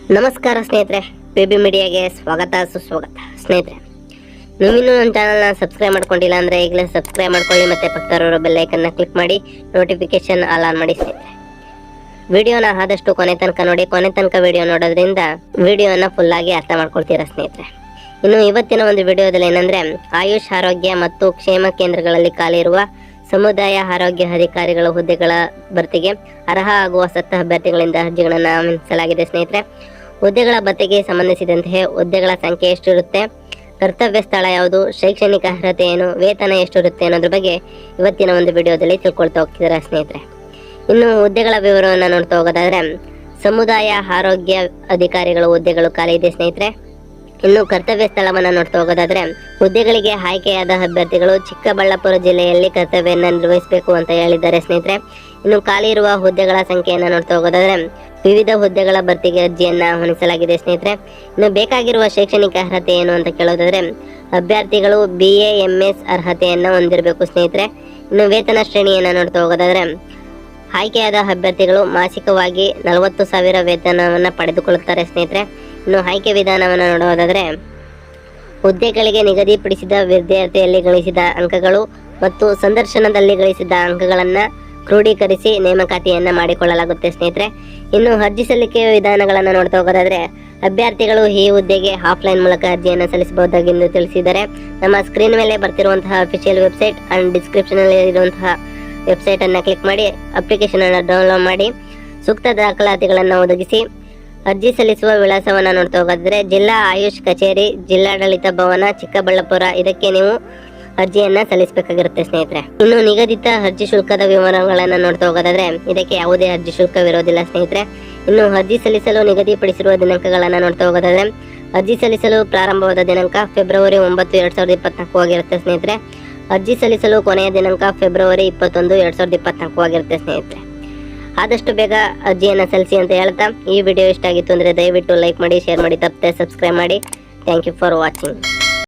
ನಮಸ್ಕಾರ ಸ್ನೇಹಿತರೆ, ಬೇಬಿ ಮೀಡಿಯಾಗೆ ಸ್ವಾಗತ ಸುಸ್ವಾಗತ. ಸ್ನೇಹಿತರೆ, ನೀವಿನ್ನೂ ನನ್ನ ಚಾನಲ್ನ ಸಬ್ಸ್ಕ್ರೈಬ್ ಮಾಡ್ಕೊಂಡಿಲ್ಲ ಅಂದರೆ ಈಗಲೇ ಸಬ್ಸ್ಕ್ರೈಬ್ ಮಾಡ್ಕೊಳ್ಳಿ ಮತ್ತು ಪಕ್ಕದಲ್ಲಿರೋ ಬೆಲ್ ಐಕನ್ನ ಕ್ಲಿಕ್ ಮಾಡಿ ನೋಟಿಫಿಕೇಶನ್ ಆಲ್ ಆನ್ ಮಾಡಿ. ಸ್ನೇಹಿತರೆ, ವಿಡಿಯೋನ ಆದಷ್ಟು ಕೊನೆ ತನಕ ನೋಡಿ. ಕೊನೆ ತನಕ ವಿಡಿಯೋ ನೋಡೋದ್ರಿಂದ ವಿಡಿಯೋನ ಫುಲ್ಲಾಗಿ ಅರ್ಥ ಮಾಡ್ಕೊಳ್ತೀರಾ ಸ್ನೇಹಿತರೆ. ಇನ್ನು ಇವತ್ತಿನ ಒಂದು ವಿಡಿಯೋದಲ್ಲಿ ಏನಂದರೆ, ಆಯುಷ್ ಆರೋಗ್ಯ ಮತ್ತು ಕ್ಷೇಮ ಕೇಂದ್ರಗಳಲ್ಲಿ ಖಾಲಿ ಇರುವ ಸಮುದಾಯ ಆರೋಗ್ಯ ಅಧಿಕಾರಿಗಳ ಹುದ್ದೆಗಳ ಭರ್ತಿಗೆ ಅರ್ಹ ಆಗುವ ಸತ್ತ ಅಭ್ಯರ್ಥಿಗಳಿಂದ ಅರ್ಜಿಗಳನ್ನು ಆಹ್ವಾನಿಸಲಾಗಿದೆ. ಸ್ನೇಹಿತರೆ, ಹುದ್ದೆಗಳ ಭರ್ತಿಗೆ ಸಂಬಂಧಿಸಿದಂತೆ ಹುದ್ದೆಗಳ ಸಂಖ್ಯೆ ಎಷ್ಟಿರುತ್ತೆ, ಕರ್ತವ್ಯ ಸ್ಥಳ ಯಾವುದು, ಶೈಕ್ಷಣಿಕ ಅರ್ಹತೆ ಏನು, ವೇತನ ಎಷ್ಟಿರುತ್ತೆ ಅನ್ನೋದ್ರ ಬಗ್ಗೆ ಇವತ್ತಿನ ಒಂದು ವಿಡಿಯೋದಲ್ಲಿ ತಿಳ್ಕೊಳ್ತಾ ಹೋಗ್ತಿದ್ದಾರೆ ಸ್ನೇಹಿತರೆ. ಇನ್ನು ಹುದ್ದೆಗಳ ವಿವರವನ್ನು ನೋಡ್ತಾ ಹೋಗೋದಾದ್ರೆ, ಸಮುದಾಯ ಆರೋಗ್ಯ ಅಧಿಕಾರಿಗಳ ಹುದ್ದೆಗಳು ಖಾಲಿ ಇದೆ ಸ್ನೇಹಿತರೆ. ಇನ್ನು ಕರ್ತವ್ಯ ಸ್ಥಳವನ್ನು ನೋಡ್ತಾ ಹೋಗೋದಾದ್ರೆ, ಹುದ್ದೆಗಳಿಗೆ ಆಯ್ಕೆಯಾದ ಅಭ್ಯರ್ಥಿಗಳು ಚಿಕ್ಕಬಳ್ಳಾಪುರ ಜಿಲ್ಲೆಯಲ್ಲಿ ಕರ್ತವ್ಯವನ್ನು ನಿರ್ವಹಿಸಬೇಕು ಅಂತ ಹೇಳಿದ್ದಾರೆ ಸ್ನೇಹಿತರೆ. ಇನ್ನು ಖಾಲಿ ಇರುವ ಹುದ್ದೆಗಳ ಸಂಖ್ಯೆಯನ್ನು ನೋಡ್ತಾ ಹೋಗೋದಾದ್ರೆ, ವಿವಿಧ ಹುದ್ದೆಗಳ ಭರ್ತಿಗೆ ಅರ್ಜಿಯನ್ನ ಆಹ್ವಾನಿಸಲಾಗಿದೆ ಸ್ನೇಹಿತರೆ. ಇನ್ನು ಬೇಕಾಗಿರುವ ಶೈಕ್ಷಣಿಕ ಅರ್ಹತೆ ಏನು ಅಂತ ಕೇಳೋದಾದ್ರೆ, ಅಭ್ಯರ್ಥಿಗಳು BA MS ಅರ್ಹತೆಯನ್ನ ಹೊಂದಿರಬೇಕು ಸ್ನೇಹಿತರೆ. ಇನ್ನು ವೇತನ ಶ್ರೇಣಿಯನ್ನು ನೋಡ್ತಾ ಹೋಗೋದಾದ್ರೆ, ಆಯ್ಕೆಯಾದ ಅಭ್ಯರ್ಥಿಗಳು ಮಾಸಿಕವಾಗಿ 40,000 ವೇತನವನ್ನು ಪಡೆದುಕೊಳ್ಳುತ್ತಾರೆ ಸ್ನೇಹಿತರೆ. ಇನ್ನು ಆಯ್ಕೆ ವಿಧಾನವನ್ನು ನೋಡೋದಾದ್ರೆ, ಹುದ್ದೆಗಳಿಗೆ ನಿಗದಿಪಡಿಸಿದ ವಿದ್ಯಾರ್ಥಿಯಲ್ಲಿ ಗಳಿಸಿದ ಅಂಕಗಳು ಮತ್ತು ಸಂದರ್ಶನದಲ್ಲಿ ಗಳಿಸಿದ ಅಂಕಗಳನ್ನು ಕ್ರೋಢೀಕರಿಸಿ ನೇಮಕಾತಿಯನ್ನ ಮಾಡಿಕೊಳ್ಳಲಾಗುತ್ತೆ ಸ್ನೇಹಿತರೆ. ಇನ್ನು ಅರ್ಜಿ ಸಲ್ಲಿಕೆಯ ವಿಧಾನಗಳನ್ನು ನೋಡ್ತಾ ಹೋಗೋದಾದ್ರೆ, ಅಭ್ಯರ್ಥಿಗಳು ಈ ಹುದ್ದೆಗೆ ಆಫ್ಲೈನ್ ಮೂಲಕ ಅರ್ಜಿಯನ್ನು ಸಲ್ಲಿಸಬಹುದಾಗೆಂದು ತಿಳಿಸಿದ್ದಾರೆ. ನಮ್ಮ ಸ್ಕ್ರೀನ್ ಮೇಲೆ ಬರ್ತಿರುವಂತಹ ಅಫಿಷಿಯಲ್ ವೆಬ್ಸೈಟ್ ಅಂಡ್ ಡಿಸ್ಕ್ರಿಪ್ಷನ್ ಅಲ್ಲಿ ಇರುವಂತಹ ವೆಬ್ಸೈಟ್ ಅನ್ನ ಕ್ಲಿಕ್ ಮಾಡಿ ಅಪ್ಲಿಕೇಶನ್ ಅನ್ನು ಡೌನ್ಲೋಡ್ ಮಾಡಿ ಸೂಕ್ತ ದಾಖಲಾತಿಗಳನ್ನು ಒದಗಿಸಿ ಅರ್ಜಿ ಸಲ್ಲಿಸುವ ವಿಳಾಸವನ್ನು ನೋಡ್ತಾ ಹೋಗೋದಾದ್ರೆ, ಜಿಲ್ಲಾ ಆಯುಷ್ ಕಚೇರಿ, ಜಿಲ್ಲಾಡಳಿತ ಭವನ, ಚಿಕ್ಕಬಳ್ಳಾಪುರ, ಇದಕ್ಕೆ ನೀವು ಅರ್ಜಿಯನ್ನ ಸಲ್ಲಿಸಬೇಕಾಗಿರುತ್ತೆ ಸ್ನೇಹಿತರೆ. ಇನ್ನು ನಿಗದಿತ ಅರ್ಜಿ ಶುಲ್ಕದ ವಿವರಗಳನ್ನು ನೋಡ್ತಾ ಹೋಗೋದಾದ್ರೆ, ಇದಕ್ಕೆ ಯಾವುದೇ ಅರ್ಜಿ ಶುಲ್ಕವಿರೋದಿಲ್ಲ ಸ್ನೇಹಿತರೆ. ಇನ್ನು ಅರ್ಜಿ ಸಲ್ಲಿಸಲು ನಿಗದಿಪಡಿಸಿರುವ ದಿನಾಂಕಗಳನ್ನು ನೋಡ್ತಾ ಹೋಗೋದಾದ್ರೆ, ಅರ್ಜಿ ಸಲ್ಲಿಸಲು ಪ್ರಾರಂಭವಾದ ದಿನಾಂಕ ಫೆಬ್ರವರಿ 9, 2024 ಆಗಿರುತ್ತೆ ಸ್ನೇಹಿತರೆ. ಅರ್ಜಿ ಸಲ್ಲಿಸಲು ಕೊನೆಯ ದಿನಾಂಕ ಫೆಬ್ರವರಿ 21, 2024 ಆಗಿರುತ್ತೆ ಸ್ನೇಹಿತರೆ. ಆದಷ್ಟು ಬೇಗ ಅರ್ಜಿಯನ್ನು ಸಲ್ಲಿಸಿ ಅಂತ ಹೇಳ್ತಾ, ಈ ವಿಡಿಯೋ ಇಷ್ಟ ಆಗಿತ್ತು ಅಂದರೆ ದಯವಿಟ್ಟು ಲೈಕ್ ಮಾಡಿ, ಶೇರ್ ಮಾಡಿ, ತಪ್ಪದೆ ಸಬ್ಸ್ಕ್ರೈಬ್ ಮಾಡಿ. Thank you for watching.